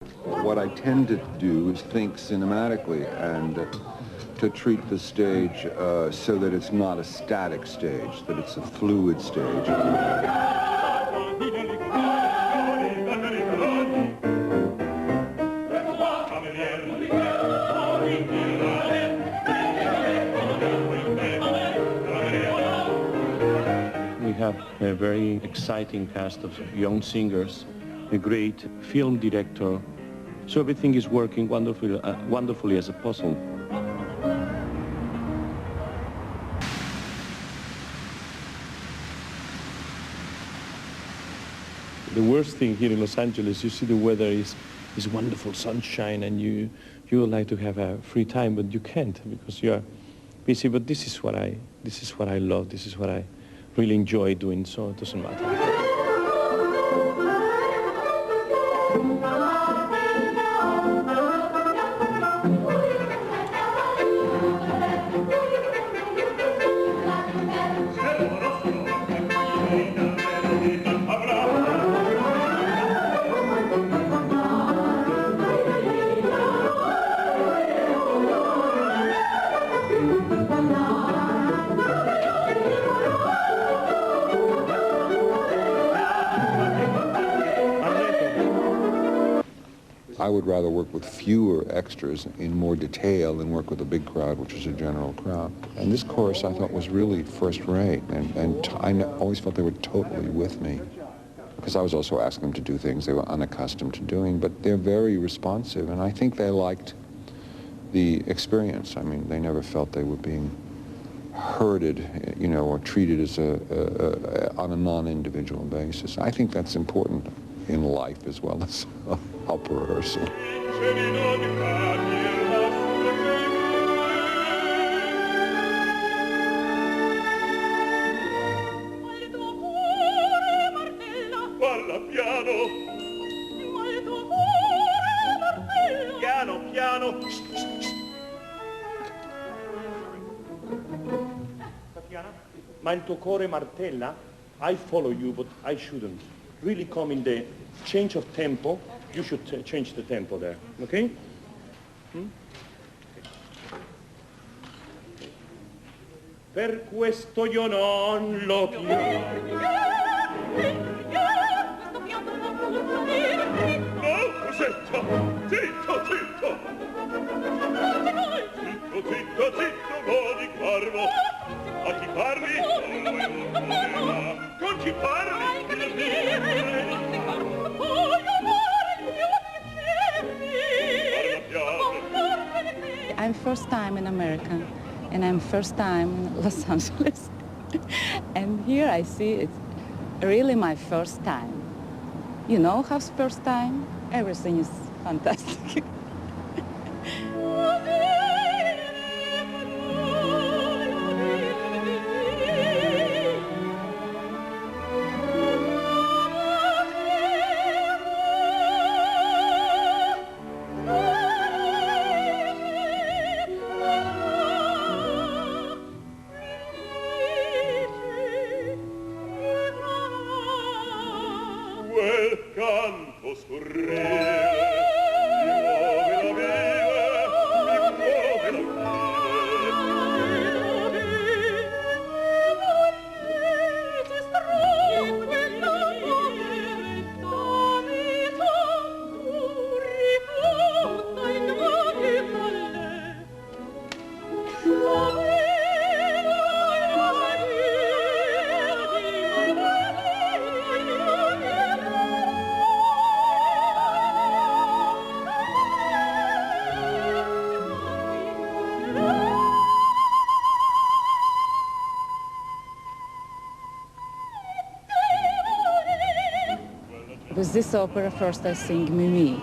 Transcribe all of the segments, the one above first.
What I tend to do is think cinematically and to treat the stage so that it's not a static stage, that it's a fluid stage. We have a very exciting cast of young singers, a great film director, so everything is working wonderfully as a puzzle. The worst thing here in Los Angeles, you see the weather is wonderful sunshine, and you would like to have a free time, but you can't because you are busy. But this is what I love. This is what I really enjoy doing. So it doesn't matter. I would rather work with fewer extras in more detail than work with a big crowd, which is a general crowd. And this chorus I thought was really first-rate, and I always felt they were totally with me, because I was also asking them to do things they were unaccustomed to doing, but they're very responsive, and I think they liked the experience. I mean, they never felt they were being herded, you know, or treated as on a non-individual basis. I think that's important in life as well as opera rehearsal. Piano, piano. Tatiana, ma il tuo cuore martella? I follow you, but I shouldn't. Really come in the change of tempo. You should change the tempo there, okay? Per questo io non lo chiedo. No, Rosetta! Zitto, zitto! Zitto, zitto, zitto, buoni carmo! A chi parli? Con chi parli? I'm first time in America, and I'm first time in Los Angeles. And here I see it's really my first time. You know how's first time? Everything is fantastic. With this opera, first I sing Mimi.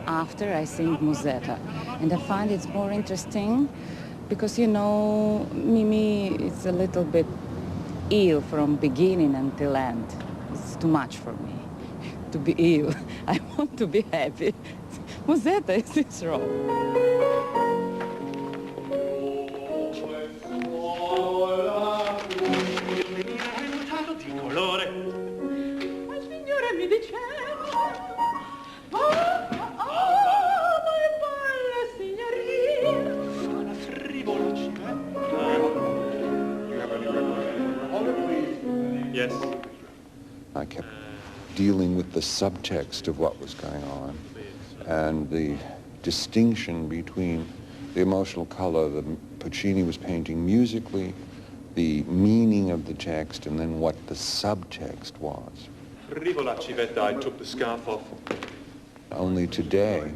After I sing Musetta. And I find it's more interesting because, you know, Mimi is a little bit ill from beginning until end. It's too much for me to be ill. I want to be happy. Musetta is its role. Mi diceva, dealing with the subtext of what was going on and the distinction between the emotional color that Puccini was painting musically, the meaning of the text, and then what the subtext was. I took the scarf off. Only today,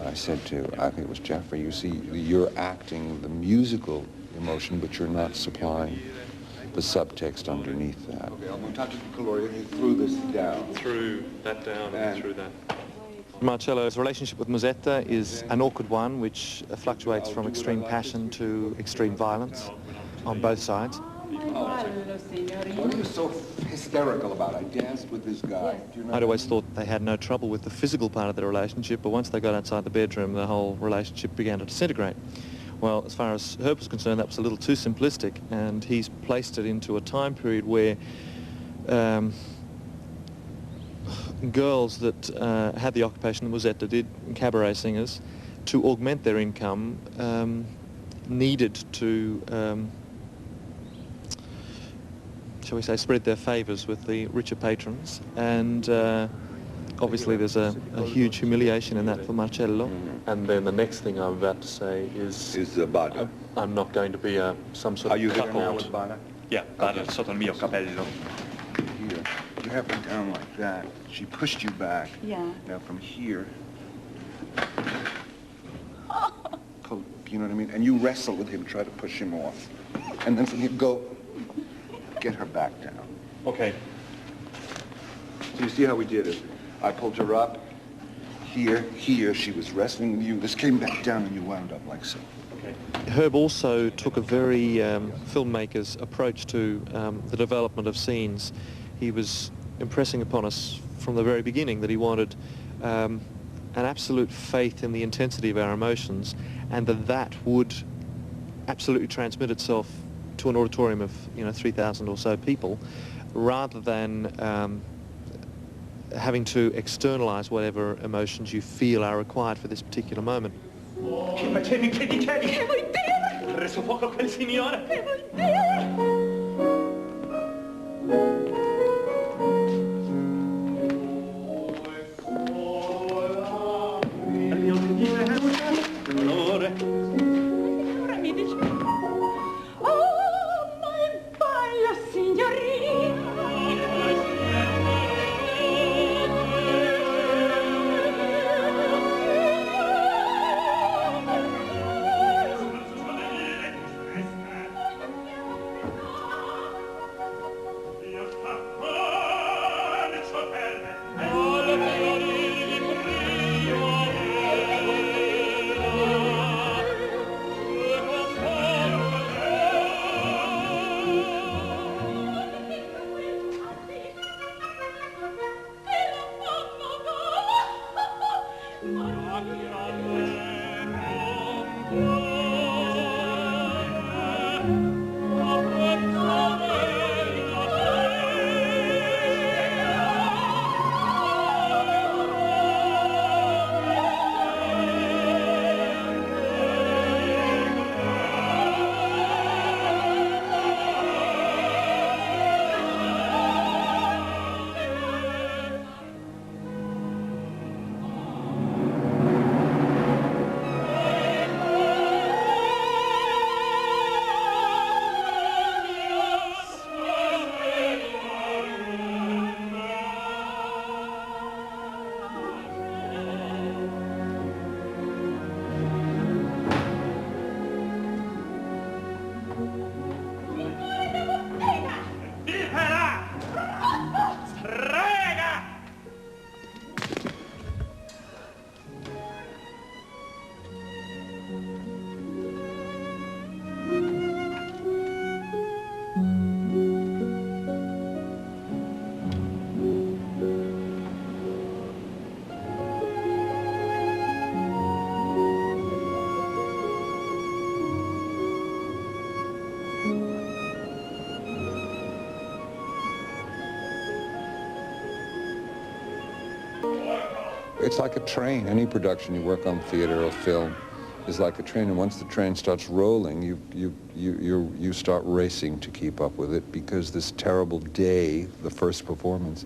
I said to, I think it was Jeffrey, you see, you're acting the musical emotion, but you're not supplying the subtext underneath that. Okay, Montaggio di colore, he threw this down. Threw that down and threw that. Marcello's relationship with Musetta is an awkward one, which fluctuates from extreme passion to extreme violence on both sides. What are you so hysterical about? I danced with this guy. Do you know I'd always thought they had no trouble with the physical part of the relationship, but once they got outside the bedroom, the whole relationship began to disintegrate. Well, as far as Herb was concerned, that was a little too simplistic, and he's placed it into a time period where girls that had the occupation that Musetta did, cabaret singers, to augment their income, needed to, shall we say, spread their favours with the richer patrons, and obviously there's a huge humiliation in that for Marcello. And then the next thing I'm about to say is Bada? I'm not going to be some sort Are of you there now cuckold. with Bada? Yeah, Bada sotto il mio capello. Here. You have her down like that. She pushed you back. Yeah. Now from here. You know what I mean? And you wrestle with him, try to push him off. And then from here, go. Get her back down. Okay. So you see how we did it? I pulled her up. Here, she was wrestling with you. This came back down and you wound up like so. Okay. Herb also took a very filmmaker's approach to the development of scenes. He was impressing upon us from the very beginning that he wanted an absolute faith in the intensity of our emotions, and that would absolutely transmit itself to an auditorium of 3,000 or so people, rather than having to externalize whatever emotions you feel are required for this particular moment. Che facevi? Che dicevi? Che vuoi dire? Ho reso fuoco a quel signore. Che vuoi dire? It's like a train. Any production you work on, theater or film, is like a train. And once the train starts rolling, you start racing to keep up with it, because this terrible day, the first performance,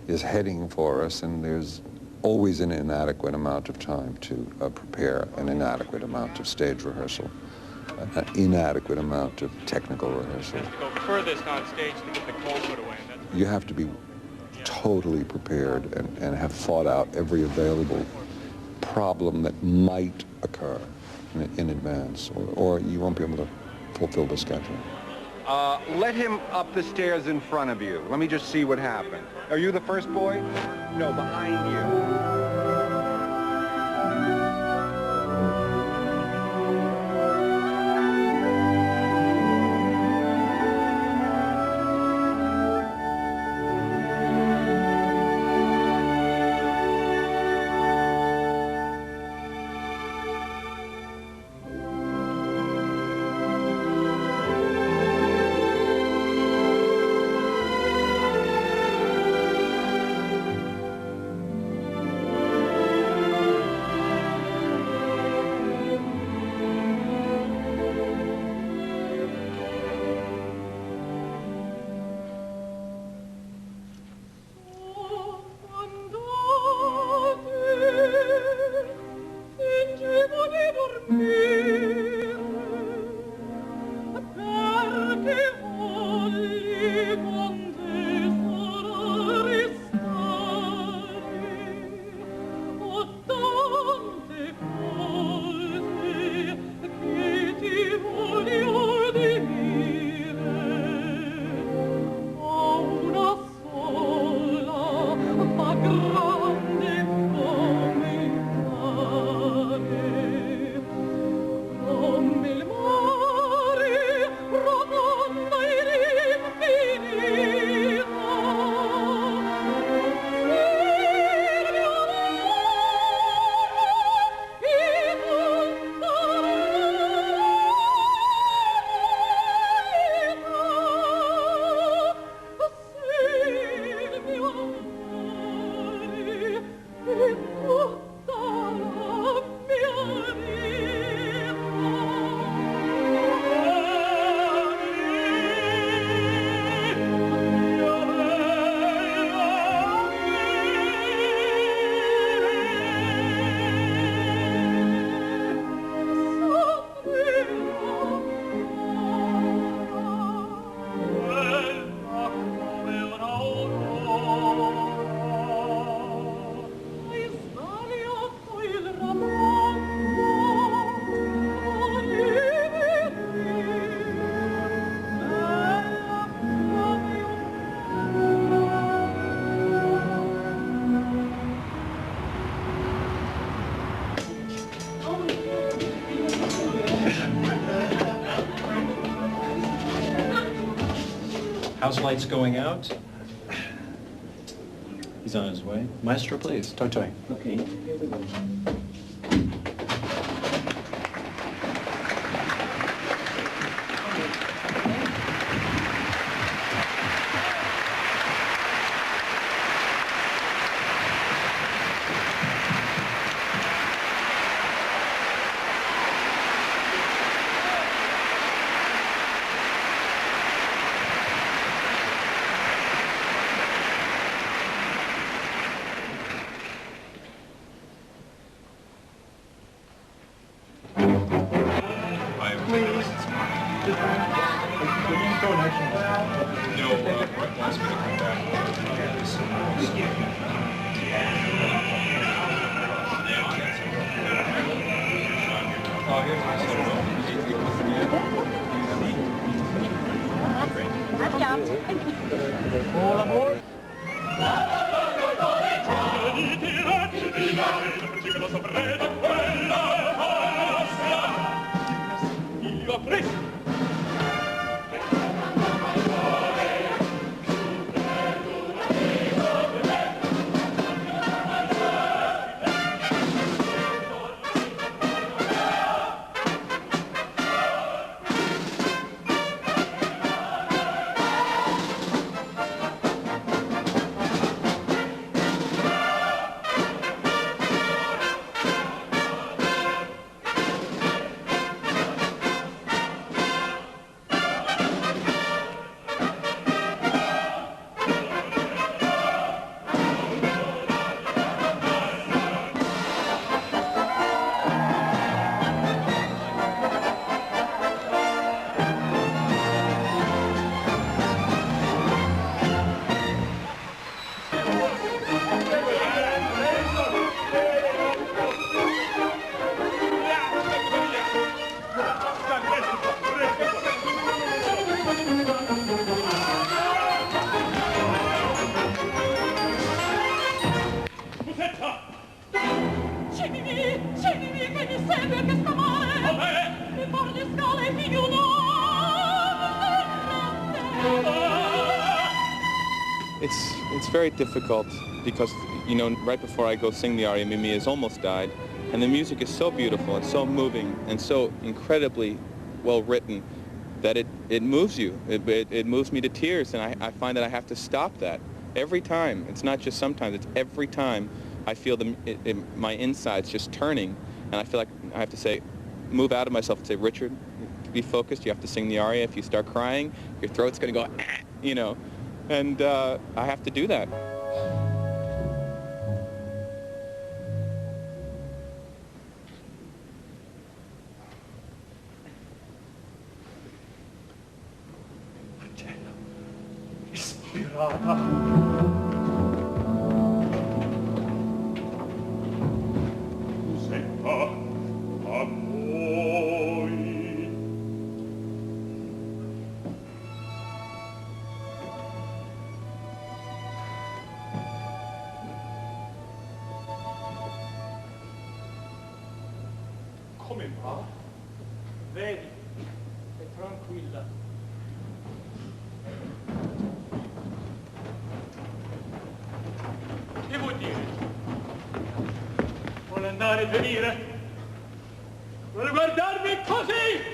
is heading for us, and there's always an inadequate amount of time to prepare, an inadequate amount of stage rehearsal, an inadequate amount of technical rehearsal. To go furthest on stage to get the cold put away. You have to be totally prepared and have thought out every available problem that might occur in advance, or you won't be able to fulfill the schedule. Let him up the stairs in front of you. Let me just see what happened. Are you the first boy? No, behind you. House lights going out. He's on his way. Maestro, please. Toi toi. Okay, here we go. It's very difficult because, you know, right before I go sing the aria, Mimi has almost died, and the music is so beautiful and so moving and so incredibly well written that it moves you. It moves me to tears, and I find that I have to stop that every time. It's not just sometimes, it's every time I feel my insides just turning, and I feel like I have to say, move out of myself and say, Richard, be focused, you have to sing the aria. If you start crying, your throat's going to go, ah, you know, and I have to do that. Come va? Vedi, è tranquilla. Che vuol dire? Vuole andare e venire? Vuole guardarmi così?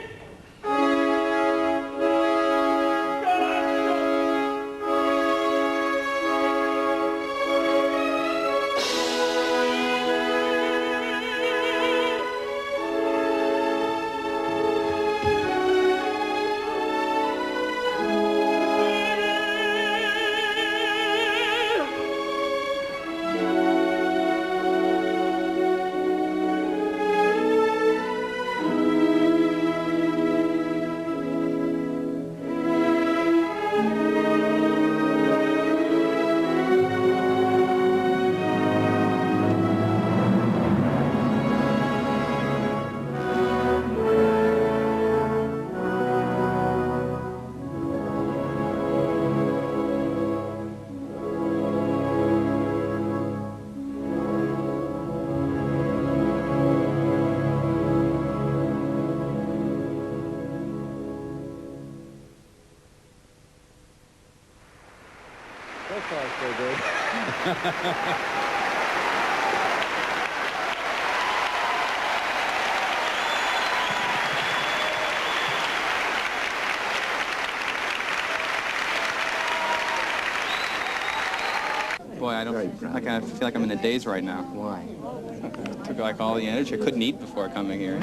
So far, so good. Boy, I kind of feel like I'm in a daze right now. Why? I took like all the energy. I couldn't eat before coming here.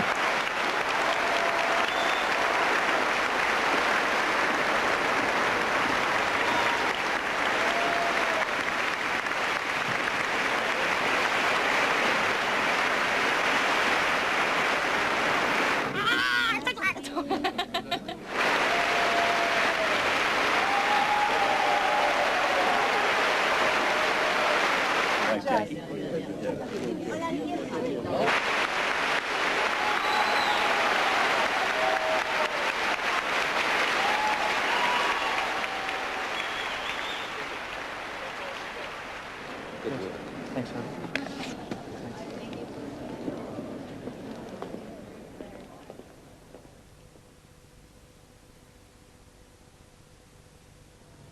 Thanks, man.